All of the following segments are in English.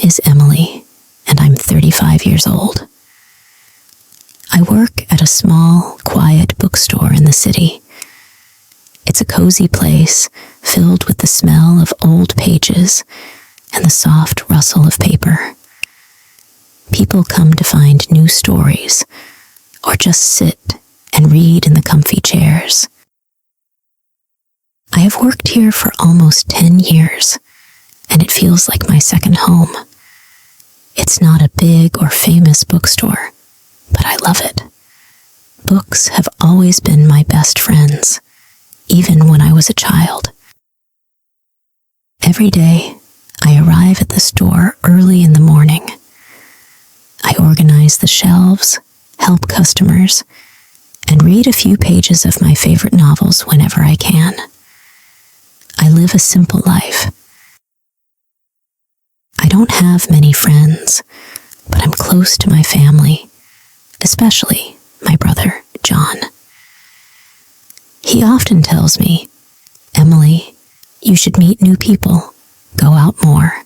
is Emily, and I'm 35 years old. I work at a small, quiet bookstore in the city. It's a cozy place filled with the smell of old pages and the soft rustle of paper. People come to find new stories or just sit and read in the comfy chairs. I have worked here for almost 10 years, and it feels like my second home. It's not a big or famous bookstore, but I love it. Books have always been my best friends, even when I was a child. Every day, I arrive at the store early in the morning. I organize the shelves, help customers, and read a few pages of my favorite novels whenever I can. I live a simple life. I don't have many friends, but I'm close to my family, especially my brother, John. He often tells me, "Emily, you should meet new people, go out more."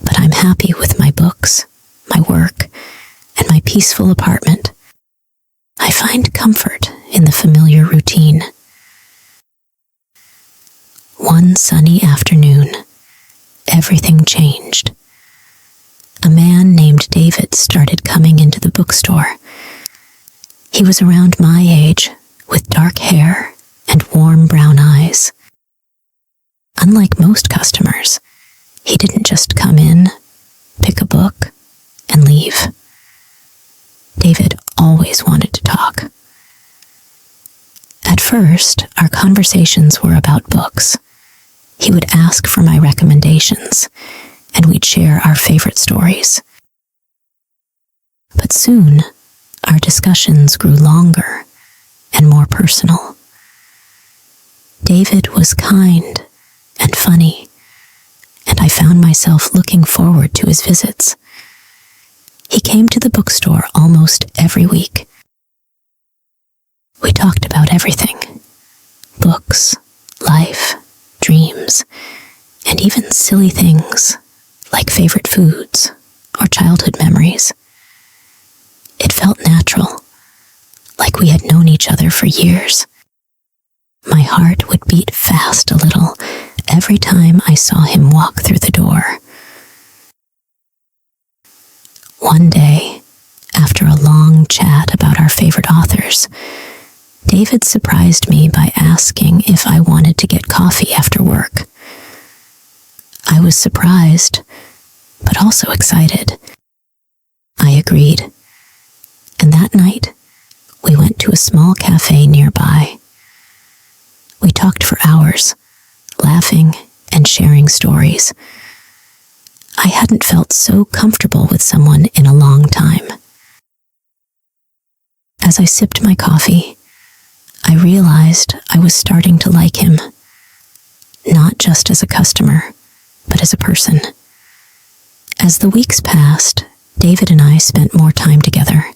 But I'm happy with my books, my work, and my peaceful apartment. I find comfort in the familiar routine. One sunny afternoon, everything changed. A man named David started coming into the bookstore. He was around my age, with dark hair and warm brown eyes. Unlike most customers, he didn't just come in, pick a book, and leave. David always wanted to talk. At first, our conversations were about books. He would ask for my recommendations, and we'd share our favorite stories. But soon, our discussions grew longer and more personal. David was kind and funny, and I found myself looking forward to his visits. He came to the bookstore almost every week. We talked about everything: books, life, dreams, and even silly things like favorite foods or childhood memories. It felt natural, like we had known each other for years. My heart would beat fast a little every time I saw him walk through the door. One day, after a long chat about our favorite authors, David surprised me by asking if I wanted to get coffee after work. I was surprised, but also excited. I agreed, and that night, we went to a small cafe nearby. We talked for hours, laughing and sharing stories. I hadn't felt so comfortable with someone in a long time. As I sipped my coffee, I realized I was starting to like him, not just as a customer, but as a person. As the weeks passed, David and I spent more time together.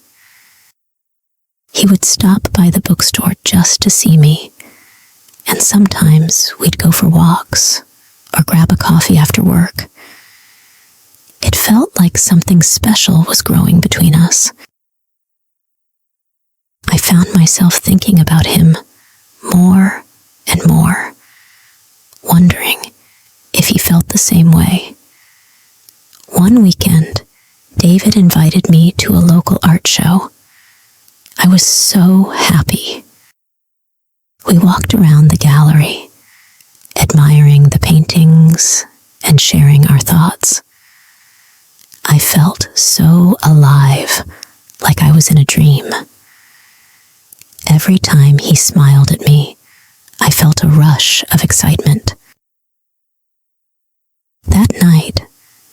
He would stop by the bookstore just to see me, and sometimes we'd go for walks or grab a coffee after work. It felt like something special was growing between us. I found myself thinking about him more and more, wondering if he felt the same way. One weekend, David invited me to a local art show. I was so happy. We walked around the gallery, admiring the paintings and sharing our thoughts. I felt so alive, like I was in a dream. Every time he smiled at me, I felt a rush of excitement. That night,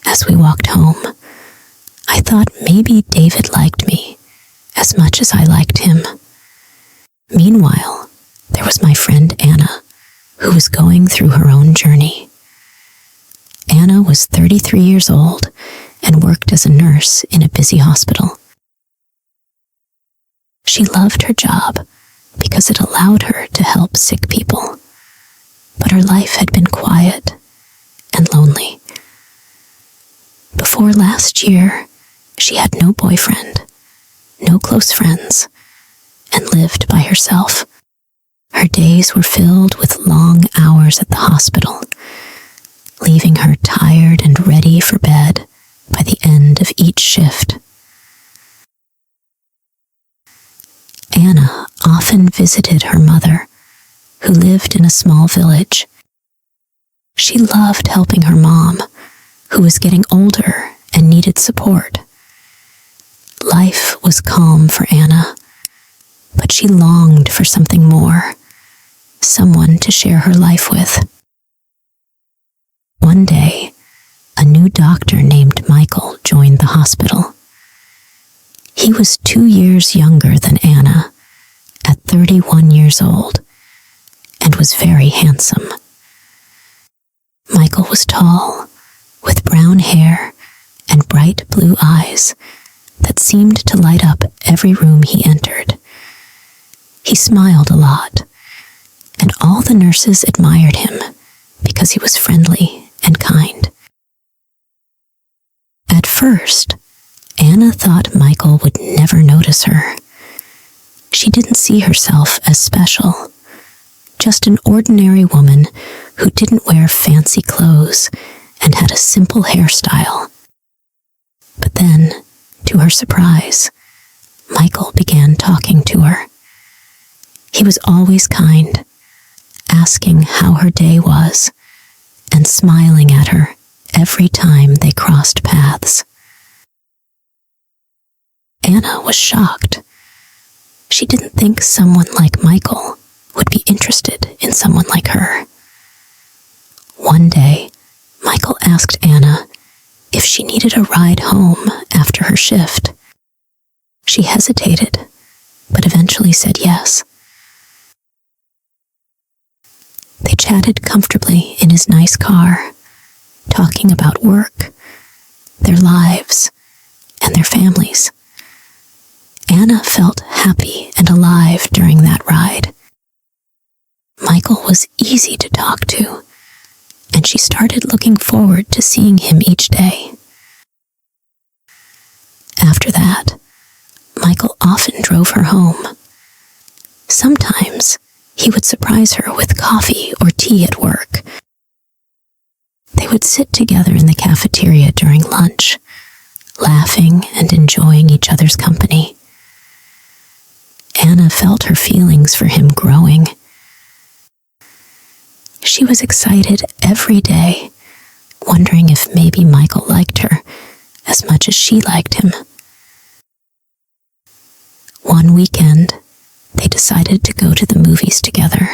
as we walked home, I thought maybe David liked me as much as I liked him. Meanwhile, there was my friend Anna, who was going through her own journey. Anna was 33 years old and worked as a nurse in a busy hospital. She loved her job because it allowed her to help sick people, but her life had been quiet and lonely. before last year, she had no boyfriend, no close friends, and lived by herself. Her days were filled with long hours at the hospital, leaving her tired and ready for bed by the end of each shift. Anna often visited her mother, who lived in a small village. She loved helping her mom, who was getting older and needed support. Life was calm for Anna, but she longed for something more, someone to share her life with. One day, a new doctor named Michael joined the hospital. He was 2 years younger than Anna, at 31 years old, and was very handsome. Michael was tall, with brown hair and bright blue eyes that seemed to light up every room he entered. He smiled a lot, and all the nurses admired him because he was friendly and kind. At first, Anna thought Michael would never notice her. She didn't see herself as special, just an ordinary woman who didn't wear fancy clothes and had a simple hairstyle. But then, to her surprise, Michael began talking to her. He was always kind, asking how her day was, and smiling at her every time they crossed paths. Anna was shocked. She didn't think someone like Michael would be interested in someone like her. One day, Michael asked Anna if she needed a ride home after her shift. She hesitated, but eventually said yes. They chatted comfortably in his nice car, talking about work, their lives, and their families. Anna felt happy and alive during that ride. Michael was easy to talk to, and she started looking forward to seeing him each day. After that, Michael often drove her home. Sometimes he would surprise her with coffee or tea at work. They would sit together in the cafeteria during lunch, laughing and enjoying each other's company. Anna felt her feelings for him growing. She was excited every day, wondering if maybe Michael liked her as much as she liked him. One weekend, they decided to go to the movies together.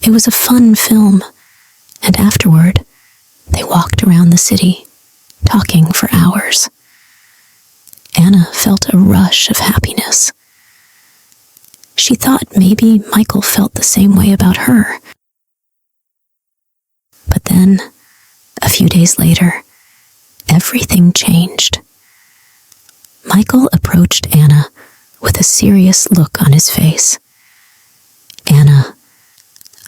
It was a fun film, and afterward, they walked around the city, talking for hours. Anna felt a rush of happiness. She thought maybe Michael felt the same way about her. But then, a few days later, everything changed. Michael approached Anna with a serious look on his face. "Anna,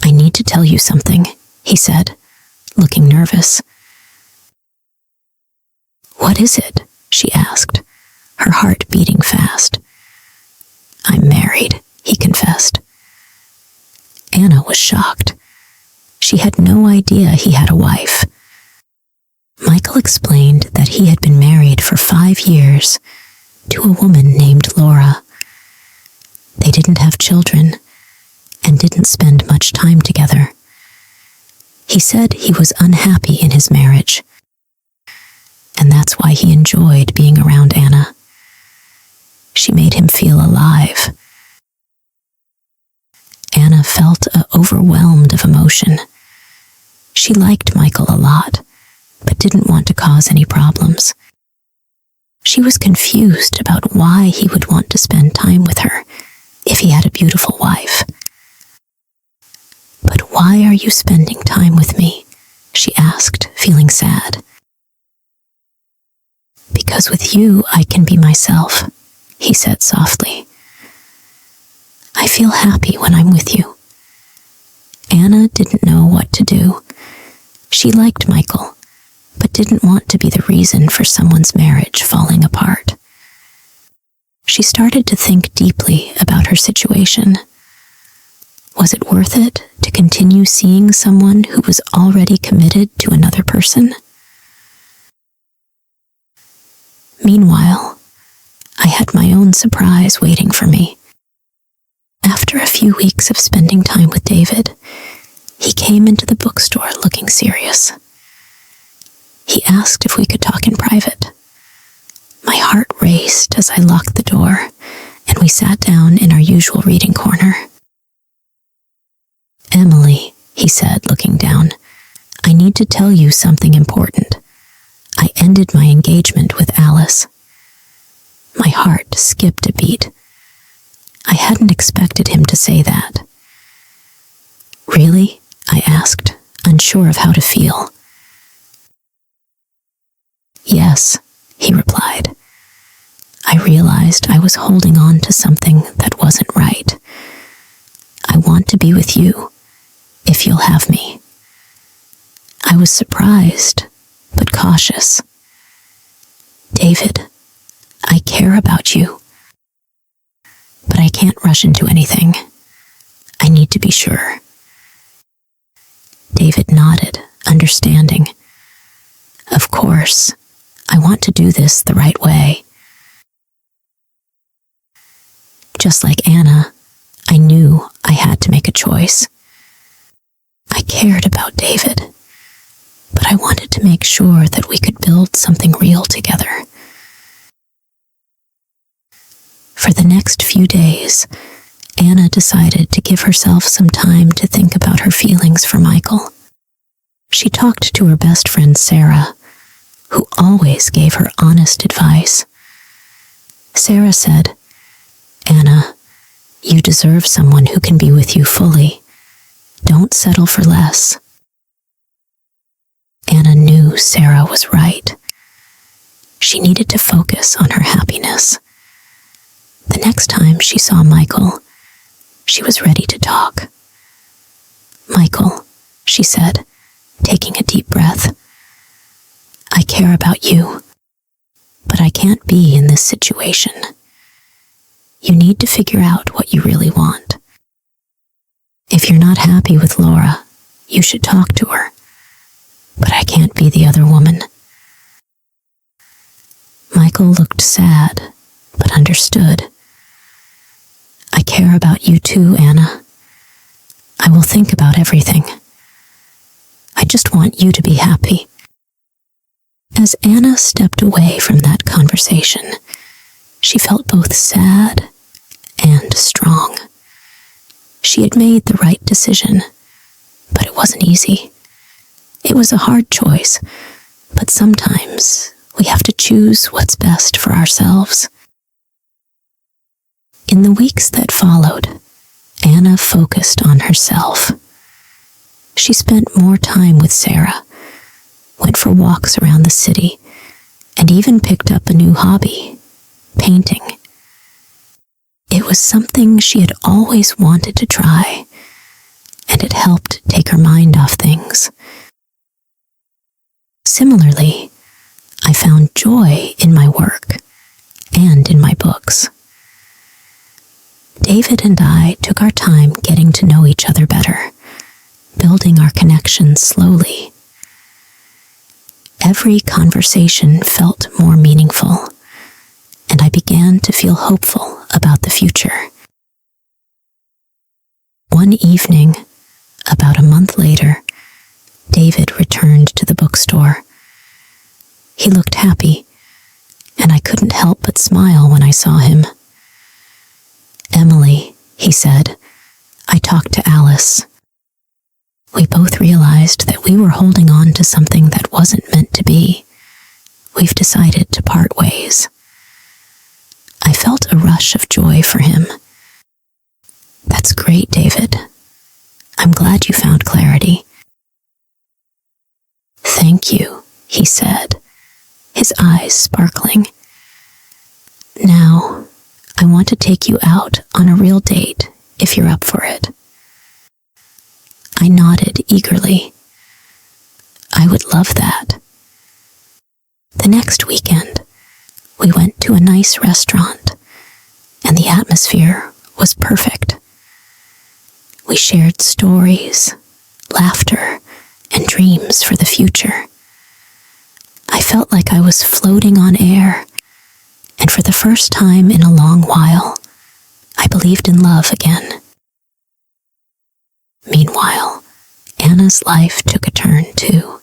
I need to tell you something," he said, looking nervous. "What is it?" she asked, her heart beating fast. "I'm married," he confessed. Anna was shocked. She had no idea he had a wife. Michael explained that he had been married for 5 years to a woman named Laura. They didn't have children and didn't spend much time together. He said he was unhappy in his marriage, and that's why he enjoyed being around Anna. She made him feel alive. Anna felt overwhelmed of emotion. She liked Michael a lot, but didn't want to cause any problems. She was confused about why he would want to spend time with her if he had a beautiful wife. "But why are you spending time with me?" she asked, feeling sad. "Because with you I can be myself," he said softly. "I feel happy when I'm with you." Anna didn't know what to do. She liked Michael, but didn't want to be the reason for someone's marriage falling apart. She started to think deeply about her situation. Was it worth it to continue seeing someone who was already committed to another person? Meanwhile, I had my own surprise waiting for me. After a few weeks of spending time with David, he came into the bookstore looking serious. He asked if we could talk in private. My heart raced as I locked the door, and we sat down in our usual reading corner. "Emily," he said, looking down, "I need to tell you something important. I ended my engagement with Alice." My heart skipped a beat. I hadn't expected him to say that. "Really?" I asked, unsure of how to feel. "Yes," he replied. I realized I was holding on to something that wasn't right. "I want to be with you, if you'll have me." I was surprised, but cautious. "David, I care about you, but I can't rush into anything. I need to be sure." David nodded, understanding. "Of course, I want to do this the right way." Just like Anna, I knew I had to make a choice. I cared about David, but I wanted to make sure that we could build something real together. For the next few days, Anna decided to give herself some time to think about her feelings for Michael. She talked to her best friend Sarah, who always gave her honest advice. Sarah said, "Anna, you deserve someone who can be with you fully. Don't settle for less." Anna knew Sarah was right. She needed to focus on her happiness. The next time she saw Michael, she was ready to talk. "Michael," she said, taking a deep breath, "I care about you, but I can't be in this situation. You need to figure out what you really want. If you're not happy with Laura, you should talk to her, but I can't be the other woman." Michael looked sad, but understood. "I care about you too, Anna. I will think about everything. I just want you to be happy." As Anna stepped away from that conversation, she felt both sad and strong. She had made the right decision, but it wasn't easy. It was a hard choice, but sometimes we have to choose what's best for ourselves. In the weeks that followed, Anna focused on herself. She spent more time with Sarah, went for walks around the city, and even picked up a new hobby, painting. It was something she had always wanted to try, and it helped take her mind off things. Similarly, I found joy in my work and in my books. David and I took our time getting to know each other better, building our connection slowly. Every conversation felt more meaningful, and I began to feel hopeful about the future. One evening, about a month later, David returned to the bookstore. He looked happy, and I couldn't help but smile when I saw him. "Emily," he said, "I talked to Alice. We both realized that we were holding on to something that wasn't meant to be. We've decided to part ways." I felt a rush of joy for him. "That's great, David. I'm glad you found clarity." "Thank you," he said, his eyes sparkling. "Now, I want to take you out on a real date, if you're up for it." I nodded eagerly. "I would love that. The next weekend, we went to a nice restaurant, and the atmosphere was perfect. We shared stories, laughter, and dreams for the future. I felt like I was floating on air, and for the first time in a long while, I believed in love again. Meanwhile, Anna's life took a turn too.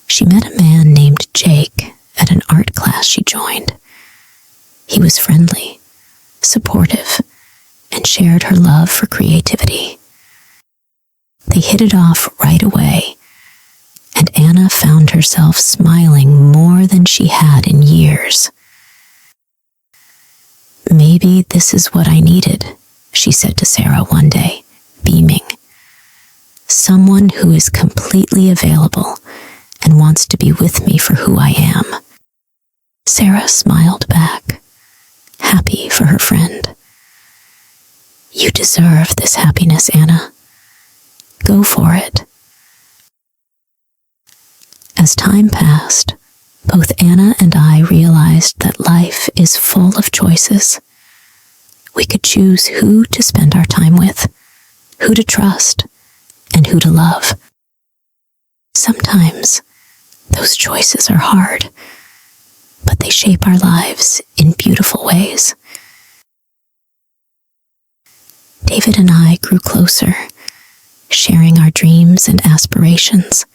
She met a man named Jake at an art class she joined. He was friendly, supportive, and shared her love for creativity. They hit it off right away, and Anna found herself smiling more than she had in years. "Maybe this is what I needed," she said to Sarah one day, beaming. "Someone who is completely available and wants to be with me for who I am." Sarah smiled back, happy for her friend. "You deserve this happiness, Anna. Go for it." As time passed, both Anna and I realized that life is full of choices. We could choose who to spend our time with, who to trust, and who to love. Sometimes those choices are hard, but they shape our lives in beautiful ways. David and I grew closer, sharing our dreams and aspirations.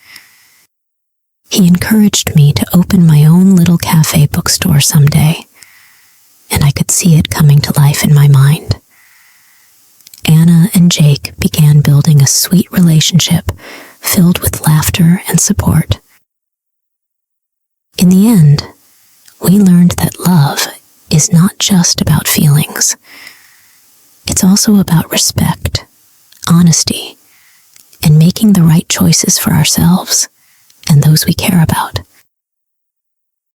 He encouraged me to open my own little cafe bookstore someday, and I could see it coming to life in my mind. Anna and Jake began building a sweet relationship filled with laughter and support. In the end, we learned that love is not just about feelings. It's also about respect, honesty, and making the right choices for ourselves and those we care about.